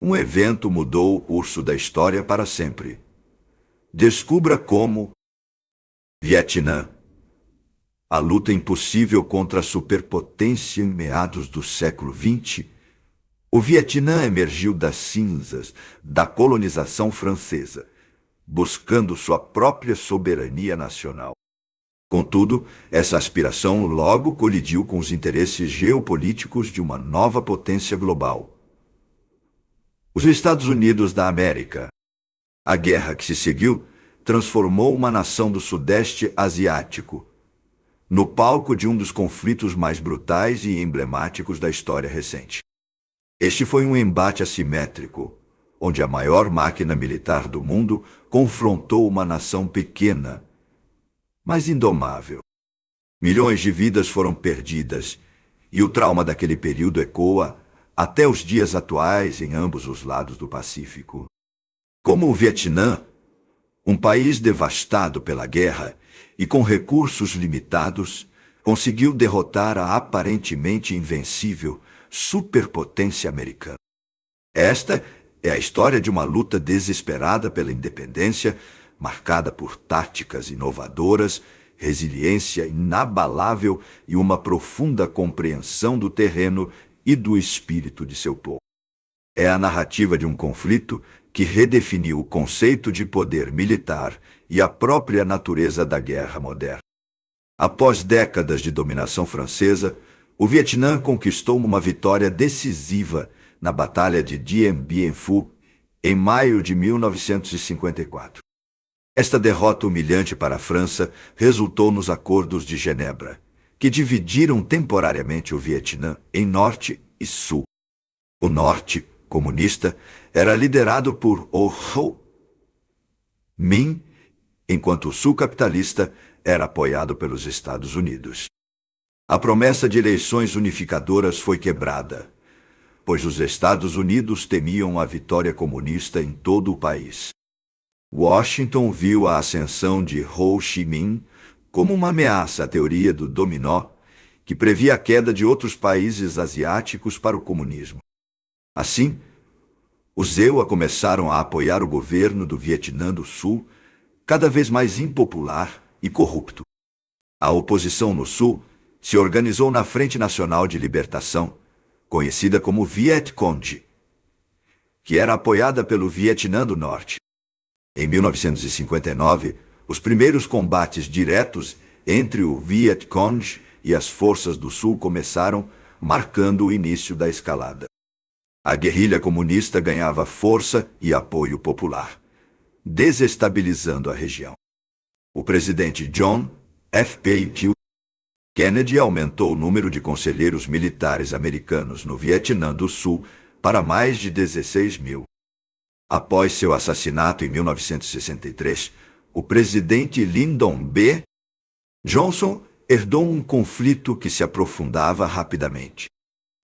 Um evento mudou o curso da história para sempre. Descubra como Vietnã. A luta impossível contra a superpotência em meados do século XX. O Vietnã emergiu das cinzas da colonização francesa, buscando sua própria soberania nacional. Contudo, essa aspiração logo colidiu com os interesses geopolíticos de uma nova potência global. Os Estados Unidos da América. A guerra que se seguiu transformou uma nação do Sudeste Asiático no palco de um dos conflitos mais brutais e emblemáticos da história recente. Este foi um embate assimétrico, onde a maior máquina militar do mundo confrontou uma nação pequena, mas indomável. Milhões de vidas foram perdidas, e o trauma daquele período ecoa até os dias atuais em ambos os lados do Pacífico. Como o Vietnã, um país devastado pela guerra e com recursos limitados, conseguiu derrotar a aparentemente invencível superpotência americana. Esta é a história de uma luta desesperada pela independência, marcada por táticas inovadoras, resiliência inabalável e uma profunda compreensão do terreno e do espírito de seu povo. É a narrativa de um conflito que redefiniu o conceito de poder militar e a própria natureza da guerra moderna. Após décadas de dominação francesa, o Vietnã conquistou uma vitória decisiva na Batalha de Dien Bien Phu, em maio de 1954. Esta derrota humilhante para a França resultou nos Acordos de Genebra, que dividiram temporariamente o Vietnã em Norte e Sul. O Norte, comunista, era liderado por Ho Chi Minh, enquanto o Sul capitalista era apoiado pelos Estados Unidos. A promessa de eleições unificadoras foi quebrada, pois os Estados Unidos temiam a vitória comunista em todo o país. Washington viu a ascensão de Ho Chi Minh como uma ameaça à teoria do dominó, que previa a queda de outros países asiáticos para o comunismo. Assim, os EUA começaram a apoiar o governo do Vietnã do Sul, cada vez mais impopular e corrupto. A oposição no Sul se organizou na Frente Nacional de Libertação, conhecida como Viet Cong, que era apoiada pelo Vietnã do Norte. Em 1959, os primeiros combates diretos entre o Viet Cong e as forças do Sul começaram, marcando o início da escalada. A guerrilha comunista ganhava força e apoio popular, desestabilizando a região. O presidente John F. Kennedy aumentou o número de conselheiros militares americanos no Vietnã do Sul para mais de 16 mil. Após seu assassinato em 1963, o presidente Lyndon B. Johnson herdou um conflito que se aprofundava rapidamente.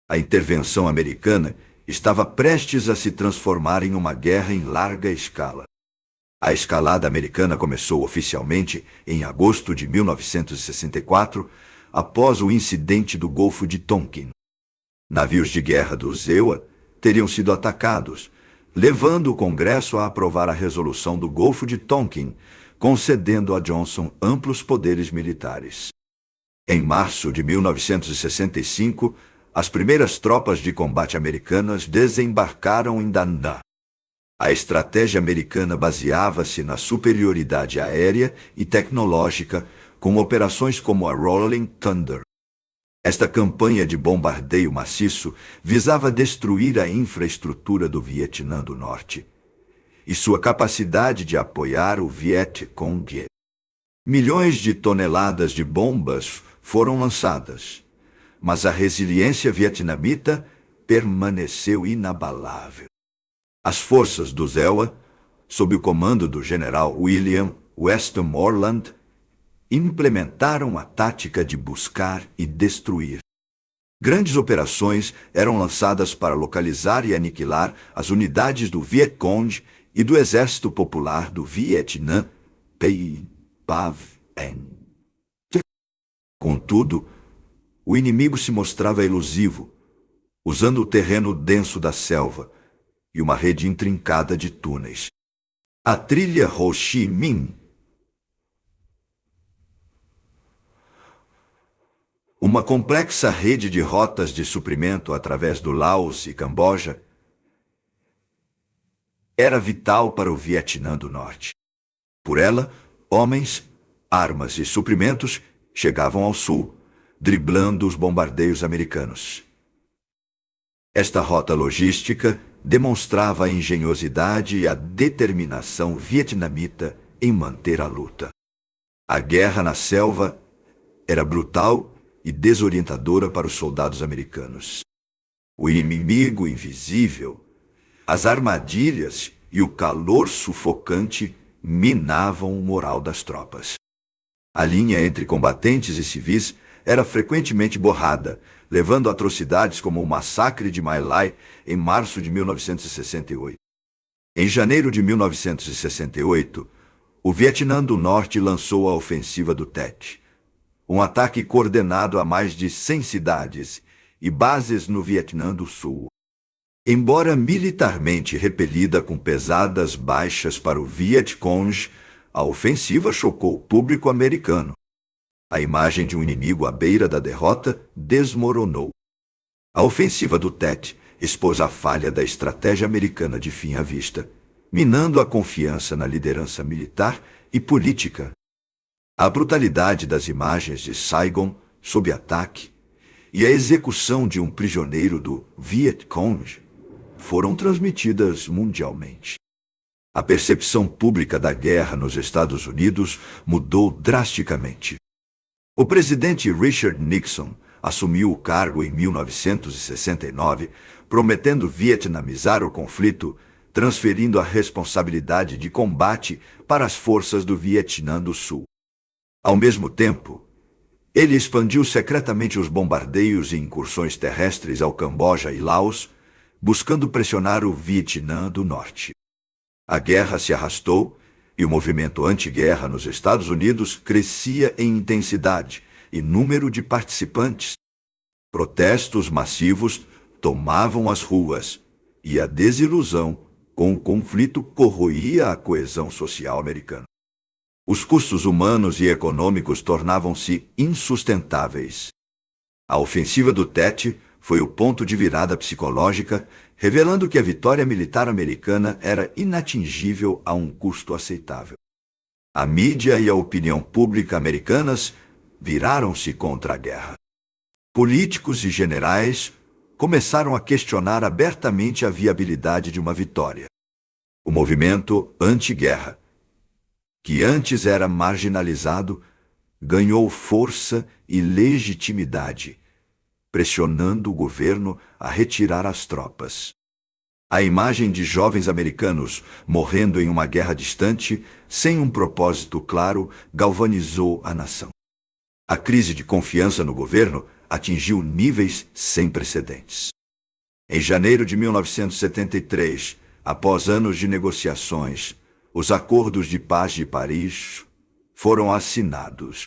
A intervenção americana estava prestes a se transformar em uma guerra em larga escala. A escalada americana começou oficialmente em agosto de 1964, após o incidente do Golfo de Tonkin. Navios de guerra dos EUA teriam sido atacados, levando o Congresso a aprovar a resolução do Golfo de Tonkin, concedendo a Johnson amplos poderes militares. Em março de 1965, as primeiras tropas de combate americanas desembarcaram em Da Nang. A estratégia americana baseava-se na superioridade aérea e tecnológica, com operações como a Rolling Thunder. Esta campanha de bombardeio maciço visava destruir a infraestrutura do Vietnã do Norte e sua capacidade de apoiar o Viet Cong. Milhões de toneladas de bombas foram lançadas, mas a resiliência vietnamita permaneceu inabalável. As forças dos EUA, sob o comando do general William Westmoreland, implementaram a tática de buscar e destruir. Grandes operações eram lançadas para localizar e aniquilar as unidades do Viet Cong e do Exército Popular do Vietnã, PAV. Contudo, o inimigo se mostrava elusivo, usando o terreno denso da selva, e uma rede intrincada de túneis. A trilha Ho Chi Minh, uma complexa rede de rotas de suprimento através do Laos e Camboja, era vital para o Vietnã do Norte. Por ela, homens, armas e suprimentos chegavam ao sul, driblando os bombardeios americanos. Esta rota logística demonstrava a engenhosidade e a determinação vietnamita em manter a luta. A guerra na selva era brutal e desorientadora para os soldados americanos. O inimigo invisível, as armadilhas e o calor sufocante minavam o moral das tropas. A linha entre combatentes e civis era frequentemente borrada, levando a atrocidades como o massacre de My Lai em março de 1968. Em janeiro de 1968, o Vietnã do Norte lançou a ofensiva do Tet, um ataque coordenado a mais de 100 cidades e bases no Vietnã do Sul. Embora militarmente repelida com pesadas baixas para o Viet Cong, a ofensiva chocou o público americano. A imagem de um inimigo à beira da derrota desmoronou. A ofensiva do Tet expôs a falha da estratégia americana de fim à vista, minando a confiança na liderança militar e política. A brutalidade das imagens de Saigon sob ataque e a execução de um prisioneiro do Viet Cong foram transmitidas mundialmente. A percepção pública da guerra nos Estados Unidos mudou drasticamente. O presidente Richard Nixon assumiu o cargo em 1969, prometendo vietnamizar o conflito, transferindo a responsabilidade de combate para as forças do Vietnã do Sul. Ao mesmo tempo, ele expandiu secretamente os bombardeios e incursões terrestres ao Camboja e Laos, buscando pressionar o Vietnã do Norte. A guerra se arrastou e o movimento anti-guerra nos Estados Unidos crescia em intensidade e número de participantes. Protestos massivos tomavam as ruas e a desilusão com o conflito corroía a coesão social americana. Os custos humanos e econômicos tornavam-se insustentáveis. A ofensiva do Tet foi o ponto de virada psicológica, revelando que a vitória militar americana era inatingível a um custo aceitável. A mídia e a opinião pública americanas viraram-se contra a guerra. Políticos e generais começaram a questionar abertamente a viabilidade de uma vitória. O movimento anti-guerra, que antes era marginalizado, ganhou força e legitimidade, pressionando o governo a retirar as tropas. A imagem de jovens americanos morrendo em uma guerra distante, sem um propósito claro, galvanizou a nação. A crise de confiança no governo atingiu níveis sem precedentes. Em janeiro de 1973, após anos de negociações, os Acordos de Paz de Paris foram assinados.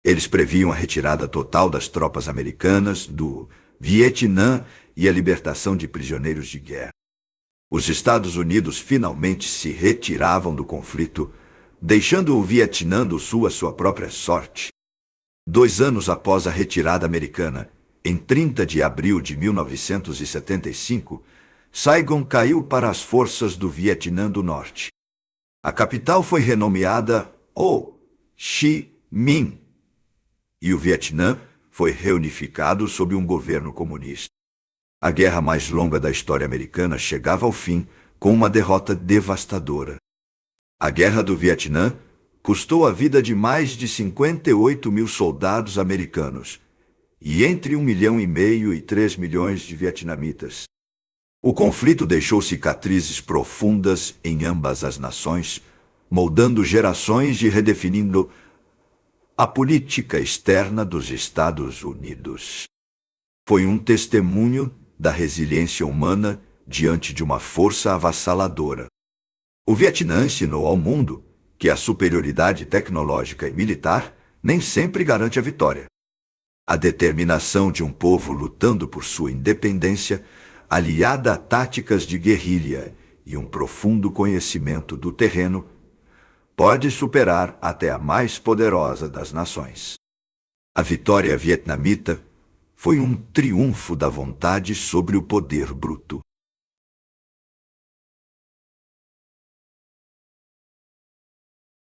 Eles previam a retirada total das tropas americanas do Vietnã e a libertação de prisioneiros de guerra. Os Estados Unidos finalmente se retiravam do conflito, deixando o Vietnã do Sul à sua própria sorte. 2 anos após a retirada americana, em 30 de abril de 1975, Saigon caiu para as forças do Vietnã do Norte. A capital foi renomeada Ho Chi Minh, e o Vietnã foi reunificado sob um governo comunista. A guerra mais longa da história americana chegava ao fim com uma derrota devastadora. A Guerra do Vietnã custou a vida de mais de 58 mil soldados americanos e entre 1,5 milhão e 3 milhões de vietnamitas. O conflito deixou cicatrizes profundas em ambas as nações, moldando gerações e redefinindo a política externa dos Estados Unidos. Foi um testemunho da resiliência humana diante de uma força avassaladora. O Vietnã ensinou ao mundo que a superioridade tecnológica e militar nem sempre garante a vitória. A determinação de um povo lutando por sua independência aliada a táticas de guerrilha e um profundo conhecimento do terreno, pode superar até a mais poderosa das nações. A vitória vietnamita foi um triunfo da vontade sobre o poder bruto.